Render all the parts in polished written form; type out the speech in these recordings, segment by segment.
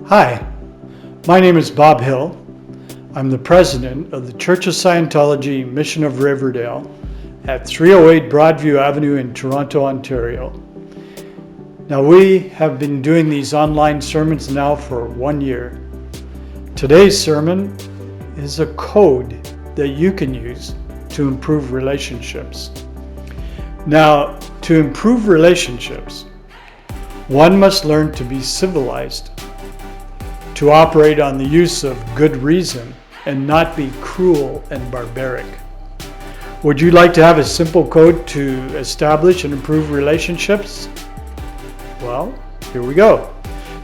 Hi, my name is Bob Hill. I'm the president of the Church of Scientology Mission of Riverdale at 308 Broadview Avenue in Toronto, Ontario. Now, we have been doing these online sermons now for 1 year. Today's sermon is a code that you can use to improve relationships. Now, to improve relationships, one must learn to be civilized, to operate on the use of good reason and not be cruel and barbaric. Would you like to have a simple code to establish and improve relationships? Well, here we go.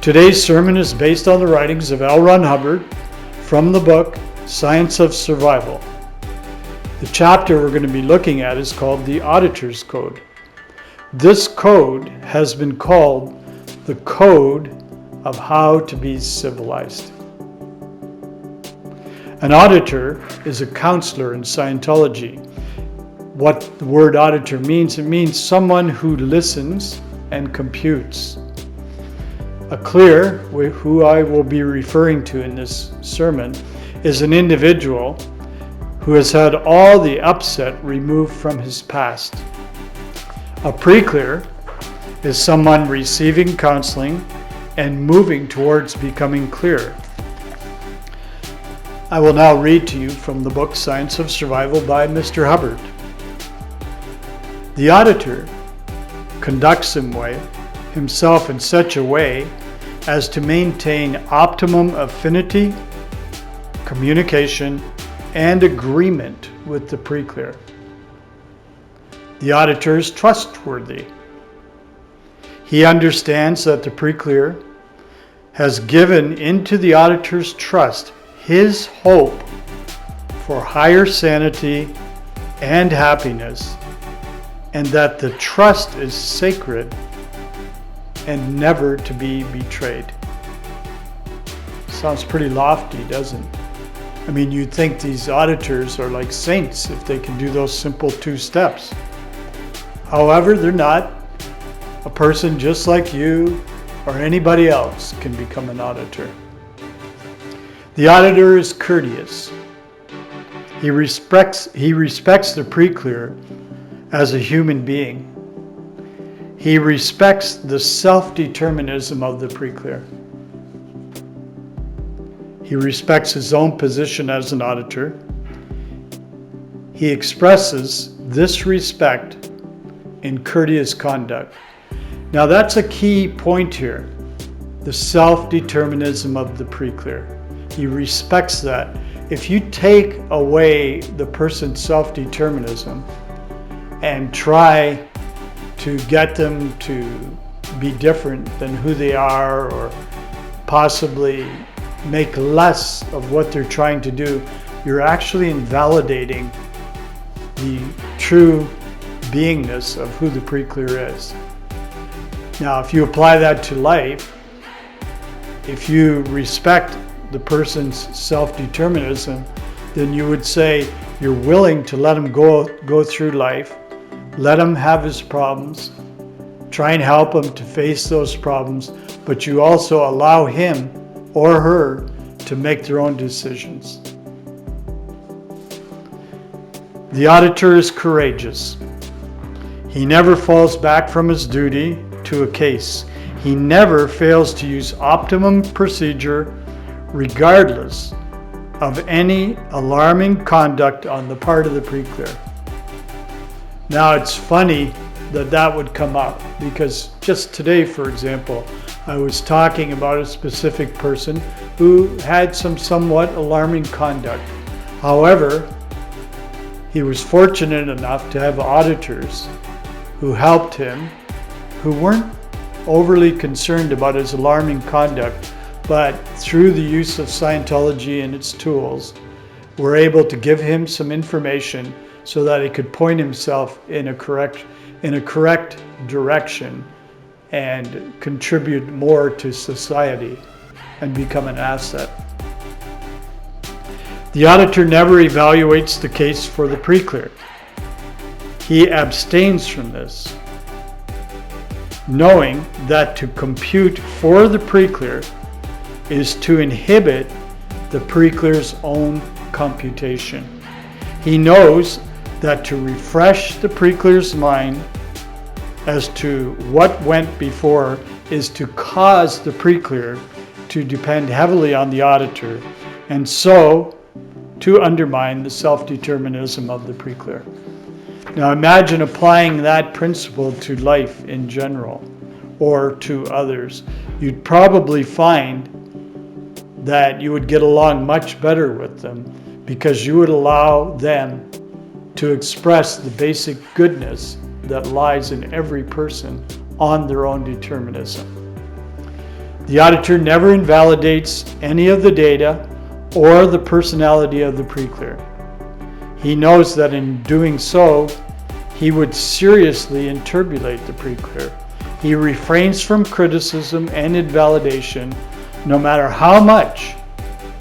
Today's sermon is based on the writings of L. Ron Hubbard from the book Science of Survival. The chapter we're going to be looking at is called the Auditor's Code. This code has been called the Code of How to Be Civilized. An auditor is a counselor in Scientology. What the word auditor means, it means someone who listens and computes. A clear, who I will be referring to in this sermon, is an individual who has had all the upset removed from his past. A pre-clear is someone receiving counseling and moving towards becoming clear. I will now read to you from the book Science of Survival by Mr. Hubbard. The auditor conducts himself in such a way as to maintain optimum affinity, communication, and agreement with the pre-clear. The auditor is trustworthy. He understands that the pre-clear has given into the auditor's trust his hope for higher sanity and happiness, and that the trust is sacred and never to be betrayed. Sounds pretty lofty, doesn't it? I mean, you'd think these auditors are like saints if they can do those simple 2 steps. However, they're not. A person just like you or anybody else can become an auditor. The auditor is courteous. He respects the pre-clear as a human being. He respects the self-determinism of the pre-clear. He respects his own position as an auditor. He expresses this respect in courteous conduct. Now that's a key point here, the self-determinism of the pre-clear. He respects that. If you take away the person's self-determinism and try to get them to be different than who they are, or possibly make less of what they're trying to do, you're actually invalidating the true beingness of who the pre-clear is. Now, if you apply that to life, if you respect the person's self-determinism, then you would say you're willing to let him go through life, let him have his problems, try and help him to face those problems, but you also allow him or her to make their own decisions. The auditor is courageous. He never falls back from his duty to a case. He never fails to use optimum procedure regardless of any alarming conduct on the part of the pre-clear. Now, it's funny that that would come up, because just today, for example, I was talking about a specific person who had some somewhat alarming conduct. However, he was fortunate enough to have auditors who helped him, who weren't overly concerned about his alarming conduct, but through the use of Scientology and its tools, were able to give him some information so that he could point himself in a correct direction and contribute more to society and become an asset. The auditor never evaluates the case for the pre-clear. He abstains from this, knowing that to compute for the pre-clear is to inhibit the pre-clear's own computation. He knows that to refresh the pre-clear's mind as to what went before is to cause the pre-clear to depend heavily on the auditor, and so to undermine the self-determinism of the pre-clear. Now imagine applying that principle to life in general or to others. You'd probably find that you would get along much better with them because you would allow them to express the basic goodness that lies in every person on their own determinism. The auditor never invalidates any of the data or the personality of the pre-clear. He knows that in doing so, he would seriously interbulate the pre-clear. He refrains from criticism and invalidation, no matter how much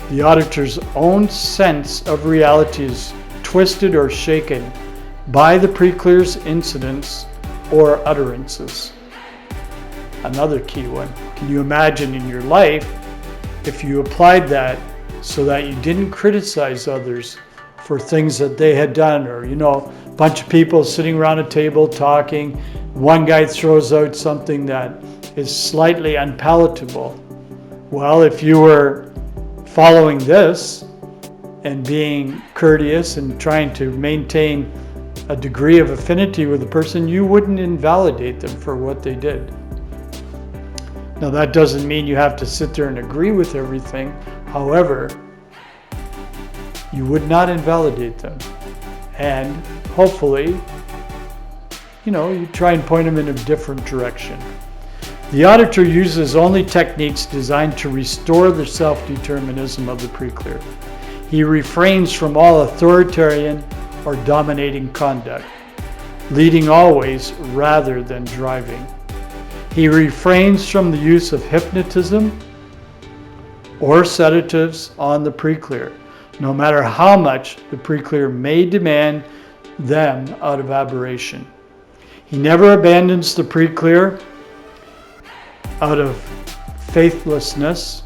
the auditor's own sense of reality is twisted or shaken by the pre-clear's incidents or utterances. Another key one. Can you imagine in your life if you applied that so that you didn't criticize others for things that they had done, or a bunch of people sitting around a table talking, one guy throws out something that is slightly unpalatable. Well, if you were following this and being courteous and trying to maintain a degree of affinity with the person, you wouldn't invalidate them for what they did. Now that doesn't mean you have to sit there and agree with everything. However, you would not invalidate them. And hopefully, you try and point them in a different direction. The auditor uses only techniques designed to restore the self-determinism of the pre-clear. He refrains from all authoritarian or dominating conduct, leading always rather than driving. He refrains from the use of hypnotism or sedatives on the pre-clear, no matter how much the pre-clear may demand them out of aberration. He never abandons the pre-clear out of faithlessness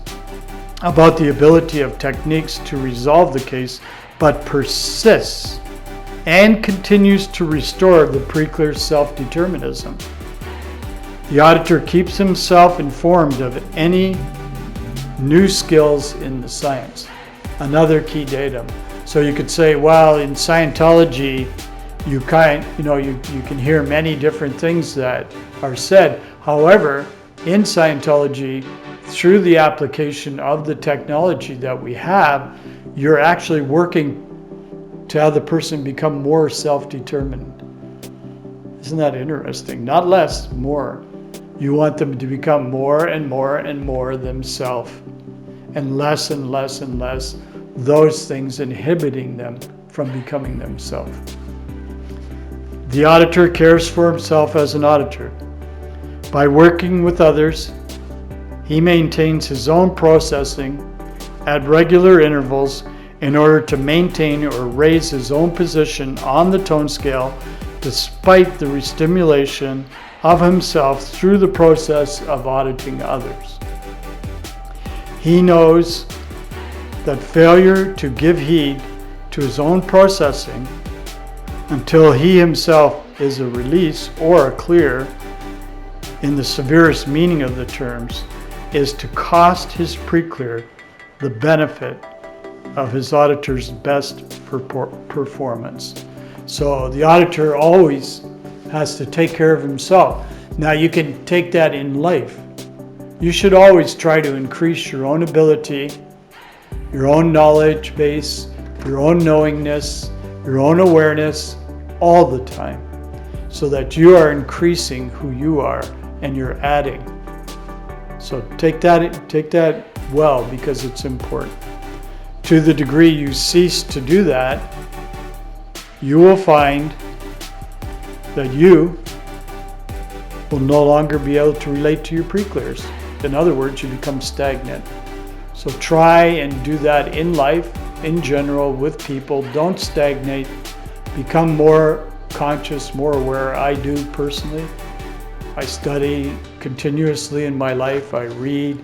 about the ability of techniques to resolve the case, but persists and continues to restore the pre-clear's self-determinism. The auditor keeps himself informed of any new skills in the science. Another key datum. So you could say, well, in Scientology, you can hear many different things that are said. However, in Scientology, through the application of the technology that we have, you're actually working to have the person become more self-determined. Isn't that interesting? Not less, more. You want them to become more and more and more themselves, and less those things inhibiting them from becoming themselves. The auditor cares for himself as an auditor. By working with others, he maintains his own processing at regular intervals in order to maintain or raise his own position on the tone scale despite the restimulation of himself through the process of auditing others. He knows that failure to give heed to his own processing until he himself is a release or a clear, in the severest meaning of the terms, is to cost his pre-clear the benefit of his auditor's best performance. So the auditor always has to take care of himself. Now you can take that in life. You should always try to increase your own ability, your own knowledge base, your own knowingness, your own awareness all the time, so that you are increasing who you are and you're adding. So take that well, because it's important. To the degree you cease to do that, you will find that you will no longer be able to relate to your pre-clears. In other words, you become stagnant. So try and do that in life, in general, with people. Don't stagnate. Become more conscious, more aware. I do personally. I study continuously in my life. I read.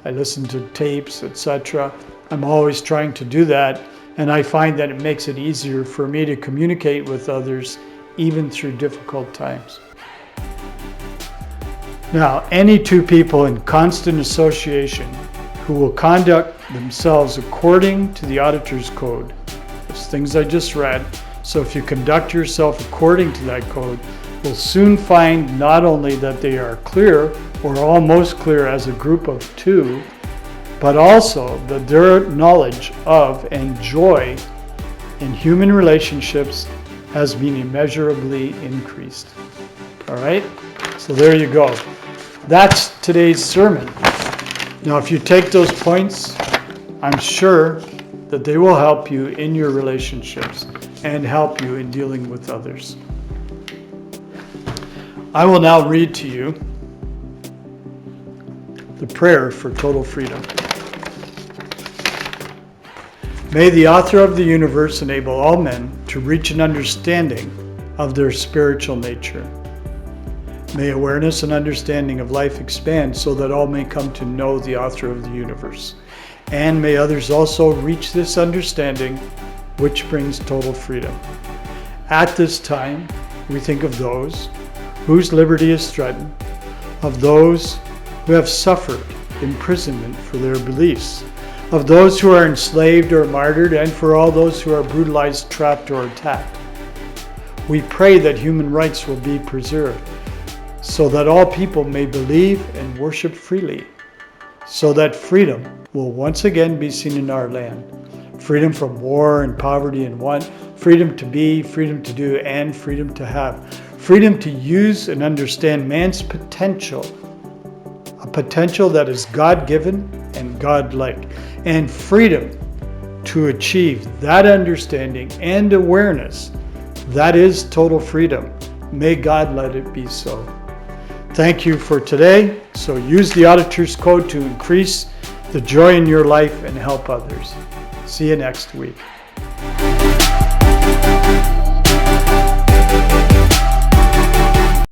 I listen to tapes, etc. I'm always trying to do that, and I find that it makes it easier for me to communicate with others even through difficult times. Now, any two people in constant association who will conduct themselves according to the auditor's code, those things I just read, so if you conduct yourself according to that code, will soon find not only that they are clear or almost clear as a group of two, but also that their knowledge of and joy in human relationships has been immeasurably increased. All right? So there you go. That's today's sermon. Now, if you take those points, I'm sure that they will help you in your relationships and help you in dealing with others. I will now read to you the prayer for total freedom. May the author of the universe enable all men to reach an understanding of their spiritual nature. May awareness and understanding of life expand so that all may come to know the author of the universe. And may others also reach this understanding, which brings total freedom. At this time, we think of those whose liberty is threatened, of those who have suffered imprisonment for their beliefs, of those who are enslaved or martyred, and for all those who are brutalized, trapped, or attacked. We pray that human rights will be preserved, so that all people may believe and worship freely, so that freedom will once again be seen in our land. Freedom from war and poverty and want, freedom to be, freedom to do, and freedom to have. Freedom to use and understand man's potential, a potential that is God-given and God-like, and freedom to achieve that understanding and awareness. That is total freedom. May God let it be so. Thank you for today. So use the auditor's code to increase the joy in your life and help others. See you next week.